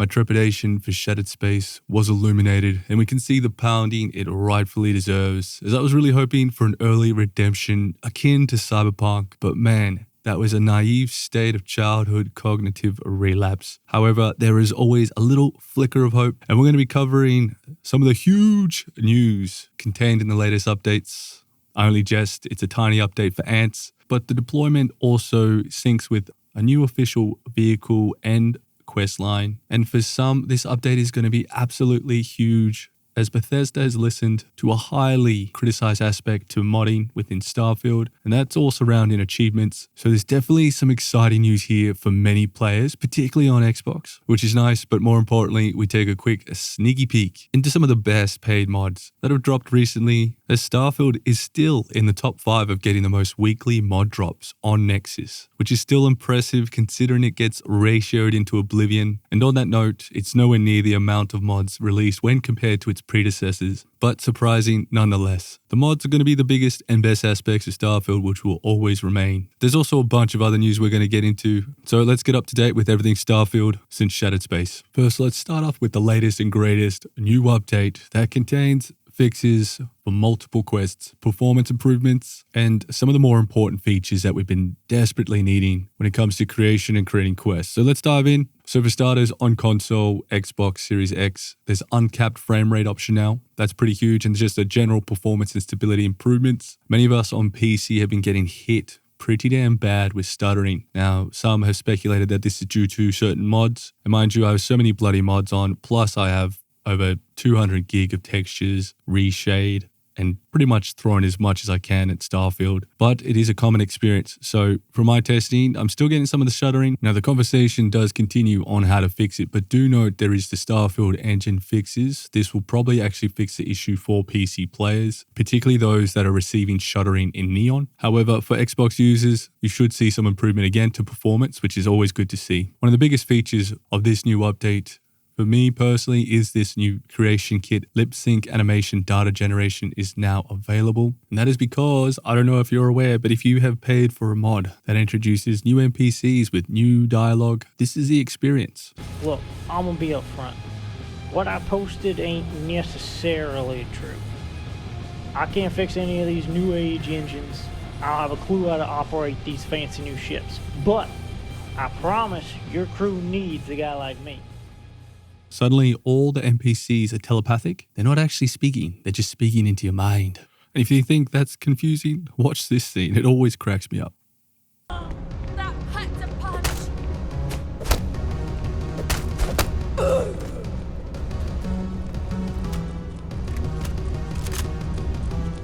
My trepidation for Shattered Space was illuminated, and we can see the pounding it rightfully deserves, as I was really hoping for an early redemption akin to Cyberpunk, but man, that was a naive state of childhood cognitive relapse. However, there is always a little flicker of hope, and we're going to be covering some of the huge news contained in the latest updates. I only jest, it's a tiny update for Ants, but the deployment also syncs with a new official vehicle and quest line. And for some, this update is going to be absolutely huge, as Bethesda has listened to a highly criticized aspect to modding within Starfield, and that's all surrounding achievements. So there's definitely some exciting news here for many players, particularly on Xbox, which is nice, but more importantly, we take a quick sneaky peek into some of the best paid mods that have dropped recently, as Starfield is still in the top 5 of getting the most weekly mod drops on Nexus, which is still impressive considering it gets ratioed into oblivion. And on that note, it's nowhere near the amount of mods released when compared to its predecessors, but surprising nonetheless. The mods are going to be the biggest and best aspects of Starfield, which will always remain. There's also a bunch of other news we're going to get into, so let's get up to date with everything Starfield since Shattered Space. First, let's start off with the latest and greatest new update that contains fixes for multiple quests, performance improvements, and some of the more important features that we've been desperately needing when it comes to creation and creating quests. So let's dive in. So for starters, on console, Xbox Series X, there's uncapped frame rate option now. That's pretty huge, and just a general performance and stability improvements. Many of us on PC have been getting hit pretty damn bad with stuttering. Now, some have speculated that this is due to certain mods. And mind you, I have so many bloody mods on, plus I have over 200 gig of textures, reshade, and pretty much thrown as much as I can at Starfield. But it is a common experience. So for my testing, I'm still getting some of the stuttering. Now the conversation does continue on how to fix it, but do note there is the Starfield engine fixes. This will probably actually fix the issue for PC players, particularly those that are receiving shuddering in Neon. However, for Xbox users, you should see some improvement again to performance, which is always good to see. One of the biggest features of this new update for me personally is this new creation kit. Lip sync animation data generation is now available. And that is because, I don't know if you're aware, but if you have paid for a mod that introduces new NPCs with new dialogue, this is the experience. Look, I'm gonna be upfront. What I posted ain't necessarily true. I can't fix any of these new age engines. I don't have a clue how to operate these fancy new ships. But I promise your crew needs a guy like me. Suddenly, all the NPCs are telepathic. They're not actually speaking. They're just speaking into your mind. And if you think that's confusing, watch this scene. It always cracks me up. That hurts a punch.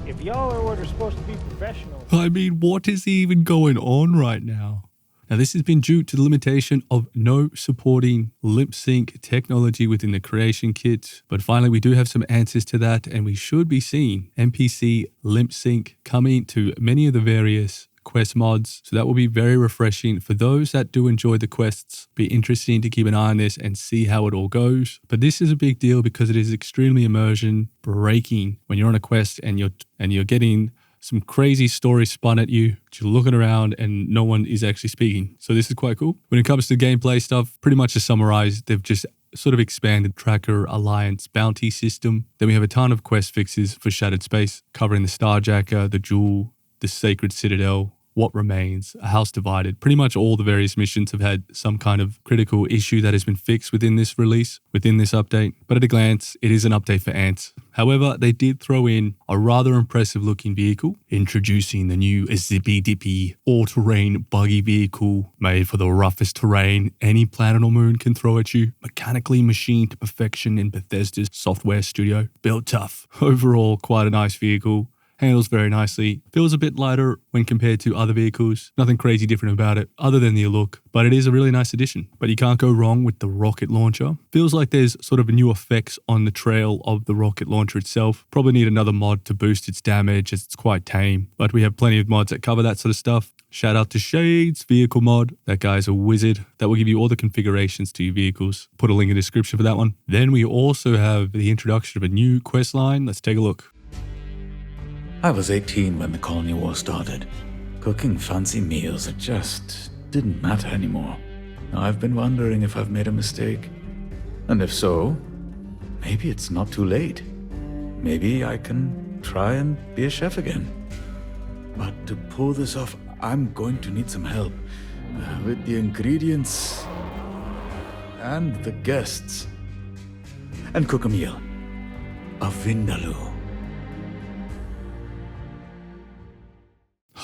If y'all are what are supposed to be professionals. I mean, what is even going on right now? Now, this has been due to the limitation of no supporting lip sync technology within the creation kit. But finally, we do have some answers to that, and we should be seeing NPC lip sync coming to many of the various quest mods. So that will be very refreshing for those that do enjoy the quests. Be interesting to keep an eye on this and see how it all goes. But this is a big deal because it is extremely immersion breaking when you're on a quest and you're getting some crazy story spun at you. You're looking around and no one is actually speaking. So this is quite cool. When it comes to gameplay stuff, pretty much to summarize, they've just sort of expanded Tracker Alliance bounty system. Then we have a ton of quest fixes for Shattered Space, covering the Starjacker, the Jewel, the Sacred Citadel, What Remains, A House Divided. Pretty much all the various missions have had some kind of critical issue that has been fixed within this release, within this update. But at a glance, it is an update for Ants. However, they did throw in a rather impressive looking vehicle, introducing the new Zippy Dippy all-terrain buggy vehicle made for the roughest terrain any planet or moon can throw at you. Mechanically machined to perfection in Bethesda's software studio. Built tough. Overall, quite a nice vehicle. Handles very nicely. Feels a bit lighter when compared to other vehicles. Nothing crazy different about it other than the look, but it is a really nice addition. But you can't go wrong with the rocket launcher. Feels like there's sort of new effects on the trail of the rocket launcher itself. Probably need another mod to boost its damage as it's quite tame, but we have plenty of mods that cover that sort of stuff. Shout out to Shades Vehicle Mod. That guy's a wizard. That will give you all the configurations to your vehicles. Put a link in the description for that one. Then we also have the introduction of a new quest line. Let's take a look. I was 18 when the Colony War started. Cooking fancy meals, it just didn't matter anymore. Now I've been wondering if I've made a mistake. And if so, maybe it's not too late. Maybe I can try and be a chef again. But to pull this off, I'm going to need some help with the ingredients and the guests. And cook a meal. A vindaloo.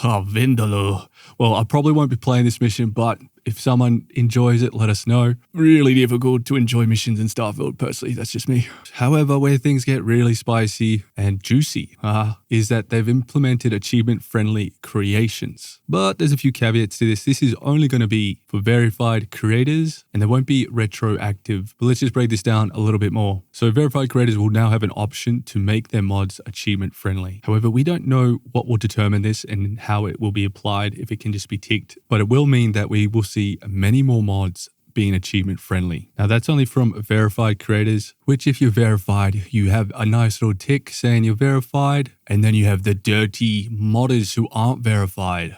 Oh, Vindaloo. Well, I probably won't be playing this mission, but if someone enjoys it, let us know. Really difficult to enjoy missions in Starfield, personally. That's just me. However, where things get really spicy and juicy is that they've implemented achievement-friendly creations. But there's a few caveats to this. This is only going to be for verified creators, and they won't be retroactive. But let's just break this down a little bit more. So verified creators will now have an option to make their mods achievement-friendly. However, we don't know what will determine this and how it will be applied, if it can just be ticked. But it will mean that we will see many more mods being achievement friendly. Now that's only from verified creators, which if you're verified, you have a nice little tick saying you're verified, and then you have the dirty modders who aren't verified.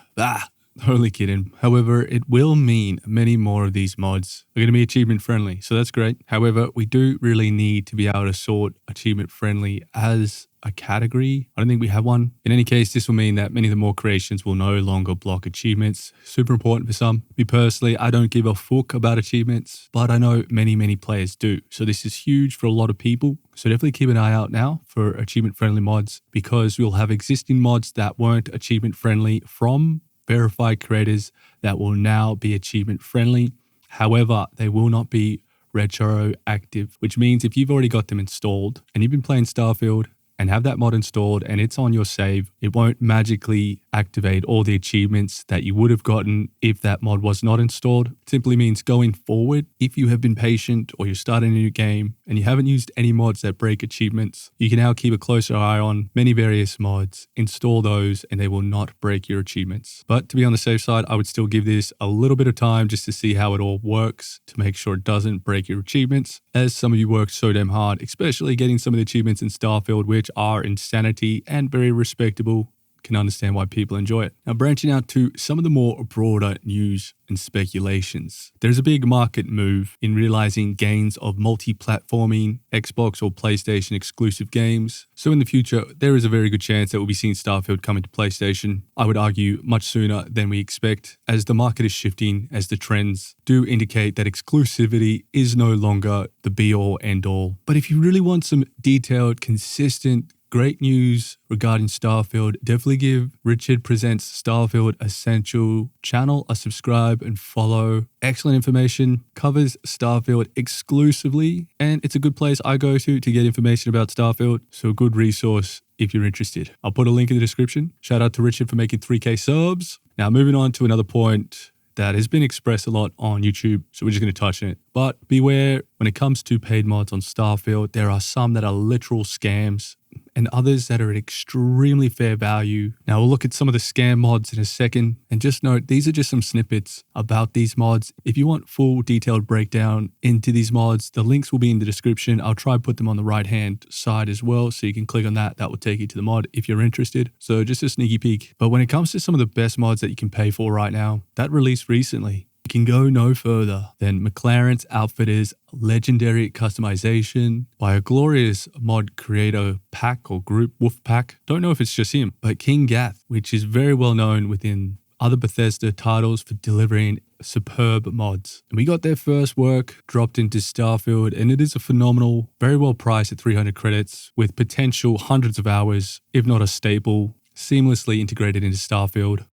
Only kidding. However, it will mean many more of these mods are going to be achievement friendly, so that's great. However, we do really need to be able to sort achievement friendly as a category. I don't think we have one. In any case, this will mean that many of the more creations will no longer block achievements. Super important for some. Me personally, I don't give a fuck about achievements, but I know many players do. So this is huge for a lot of people. So definitely keep an eye out now for achievement friendly mods, because we'll have existing mods that weren't achievement friendly from verified creators that will now be achievement friendly. However, they will not be retroactive, which means if you've already got them installed and you've been playing Starfield and have that mod installed and it's on your save, it won't magically activate all the achievements that you would have gotten if that mod was not installed. It simply means going forward, if you have been patient or you're starting a new game and you haven't used any mods that break achievements, you can now keep a closer eye on many various mods, install those, and they will not break your achievements. But to be on the safe side, I would still give this a little bit of time just to see how it all works, to make sure it doesn't break your achievements, as some of you worked so damn hard, especially getting some of the achievements in Starfield, which are insanity and very respectable. Can understand why people enjoy it. Now, branching out to some of the more broader news and speculations, there's a big market move in realizing gains of multi-platforming Xbox or PlayStation exclusive games. So in the future, there is a very good chance that we'll be seeing Starfield coming to PlayStation. I would argue much sooner than we expect, as the market is shifting, as the trends do indicate that exclusivity is no longer the be-all end-all. But if you really want some detailed, consistent, great news regarding Starfield, definitely give Richard Presents Starfield Essential channel a subscribe and follow. Excellent information, covers Starfield exclusively, and it's a good place I go to get information about Starfield, so a good resource if you're interested. I'll put a link in the description. Shout out to Richard for making 3K subs. Now moving on to another point that has been expressed a lot on YouTube, so we're just going to touch on it. But beware, when it comes to paid mods on Starfield, there are some that are literal scams and others that are at extremely fair value. Now we'll look at some of the scam mods in a second, and just note these are just some snippets about these mods. If you want full detailed breakdown into these mods, the links will be in the description. I'll try to put them on the right hand side as well, so you can click on that. That will take you to the mod if you're interested. So just a sneaky peek. But when it comes to some of the best mods that you can pay for right now, that released recently, you can go no further than McLaren's Outfitters Legendary Customization by a glorious mod creator pack or group, Wolfpack. Don't know if it's just him, but King Gath, which is very well known within other Bethesda titles for delivering superb mods. And we got their first work dropped into Starfield, and it is a phenomenal, very well priced at 300 credits with potential hundreds of hours, if not a staple, seamlessly integrated into Starfield.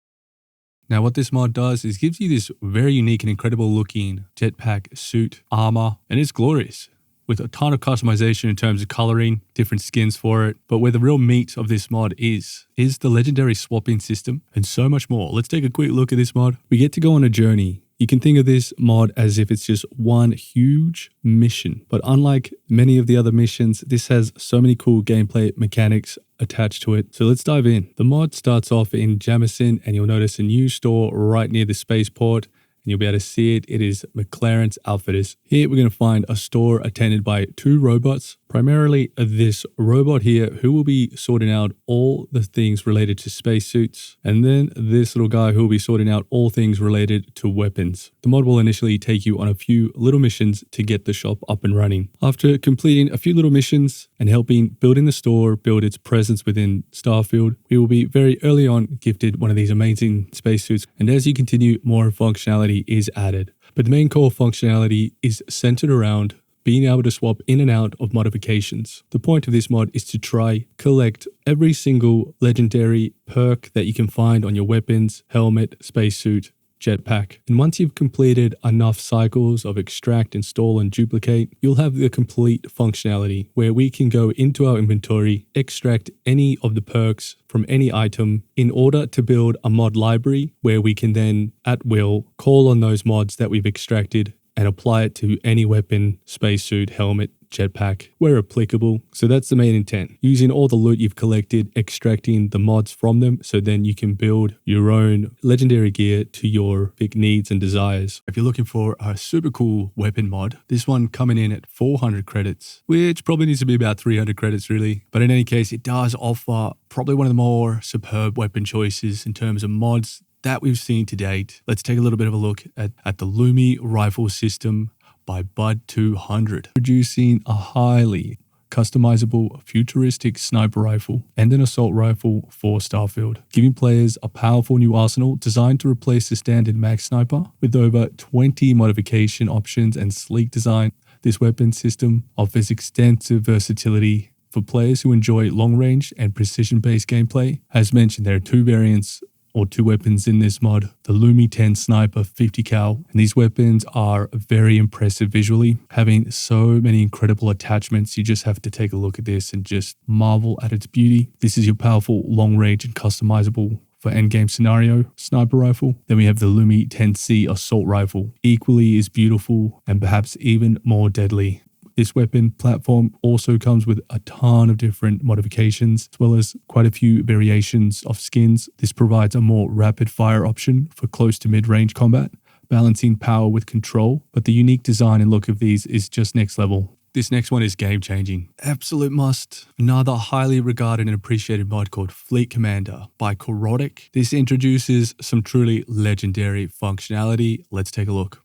Now what this mod does is gives you this very unique and incredible looking jetpack suit armor, and it's glorious with a ton of customization in terms of coloring, different skins for it. But where the real meat of this mod is the legendary swapping system and so much more. Let's take a quick look at this mod. We get to go on a journey. You can think of this mod as if it's just one huge mission, but unlike many of the other missions, this has so many cool gameplay mechanics attached to it. So let's dive in. The mod starts off in Jamison, and you'll notice a new store right near the spaceport, and you'll be able to see it. It is McLaren's Outfitters. Here we're going to find a store attended by 2 robots, Primarily this robot here who will be sorting out all the things related to spacesuits, and then this little guy who will be sorting out all things related to weapons. The mod will initially take you on a few little missions to get the shop up and running. After completing a few little missions and helping building the store build its presence within Starfield, we will be very early on gifted one of these amazing spacesuits, and as you continue, more functionality is added. But the main core functionality is centered around being able to swap in and out of modifications. The point of this mod is to try collect every single legendary perk that you can find on your weapons, helmet, spacesuit, jetpack. And once you've completed enough cycles of extract, install, and duplicate, you'll have the complete functionality where we can go into our inventory, extract any of the perks from any item in order to build a mod library where we can then, at will, call on those mods that we've extracted and apply it to any weapon, spacesuit, helmet, jetpack, where applicable. So that's the main intent. Using all the loot you've collected, extracting the mods from them, so then you can build your own legendary gear to your big needs and desires. If you're looking for a super cool weapon mod, this one coming in at 400 credits, which probably needs to be about 300 credits really. But in any case, it does offer probably one of the more superb weapon choices in terms of mods that we've seen to date. Let's take a little bit of a look at the Lumi rifle system by Bud 200, producing a highly customizable futuristic sniper rifle and an assault rifle for Starfield, giving players a powerful new arsenal designed to replace the standard mag sniper with over 20 modification options and sleek design. This weapon system offers extensive versatility for players who enjoy long-range and precision-based gameplay. As mentioned, there are two variants or two weapons in this mod, the Lumi 10 Sniper 50 cal, and these weapons are very impressive visually, having so many incredible attachments. You just have to take a look at this and just marvel at its beauty. This is your powerful long range and customizable for endgame scenario sniper rifle. Then we have the Lumi 10C assault rifle, equally as beautiful and perhaps even more deadly. This weapon platform also comes with a ton of different modifications, as well as quite a few variations of skins. This provides a more rapid fire option for close to mid-range combat, balancing power with control, but the unique design and look of these is just next level. This next one is game-changing. Absolute must. Another highly regarded and appreciated mod called Fleet Commander by Korotic. This introduces some truly legendary functionality. Let's take a look.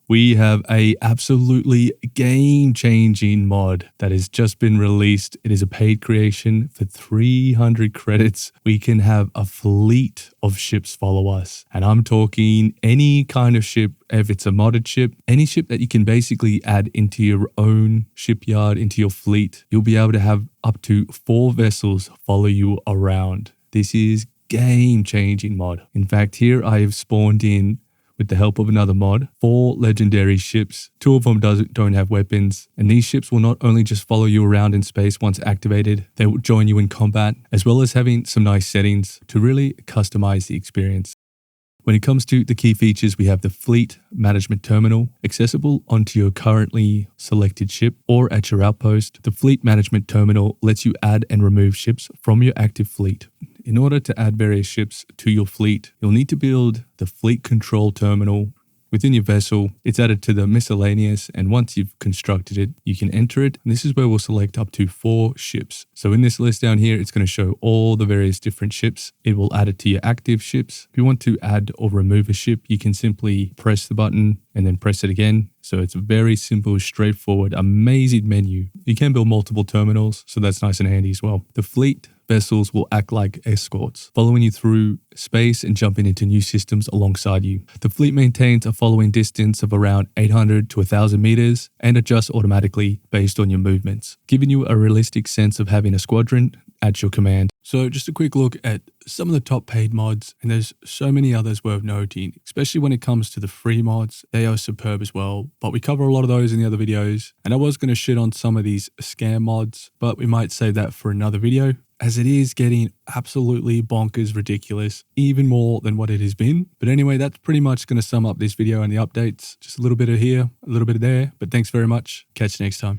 We have a absolutely game-changing mod that has just been released. It is a paid creation for 300 credits. We can have a fleet of ships follow us. And I'm talking any kind of ship, if it's a modded ship, any ship that you can basically add into your own shipyard, into your fleet. You'll be able to have up to 4 vessels follow you around. This is game-changing mod. In fact, here I have spawned in, with the help of another mod, 4 legendary ships. 2 of them don't have weapons, and these ships will not only just follow you around in space once activated, they will join you in combat, as well as having some nice settings to really customize the experience. When it comes to the key features, we have the Fleet Management Terminal, accessible onto your currently selected ship or at your outpost. The Fleet Management Terminal lets you add and remove ships from your active fleet. In order to add various ships to your fleet, you'll need to build the Fleet Control Terminal within your vessel. It's added to the miscellaneous, and once you've constructed it, you can enter it. And this is where we'll select up to 4 ships. So in this list down here, it's going to show all the various different ships. It will add it to your active ships. If you want to add or remove a ship, you can simply press the button and then press it again. So it's a very simple, straightforward, amazing menu. You can build multiple terminals, so that's nice and handy as well. The fleet vessels will act like escorts, following you through space and jumping into new systems alongside you. The fleet maintains a following distance of around 800 to 1,000 meters and adjusts automatically based on your movements, giving you a realistic sense of having a squadron at your command. So just a quick look at some of the top paid mods, and there's so many others worth noting, especially when it comes to the free mods. They are superb as well, but we cover a lot of those in the other videos. And I was going to shit on some of these scam mods, but we might save that for another video, as it is getting absolutely bonkers ridiculous, even more than what it has been. But anyway, that's pretty much going to sum up this video and the updates. Just a little bit of here, a little bit of there, but thanks very much. Catch you next time.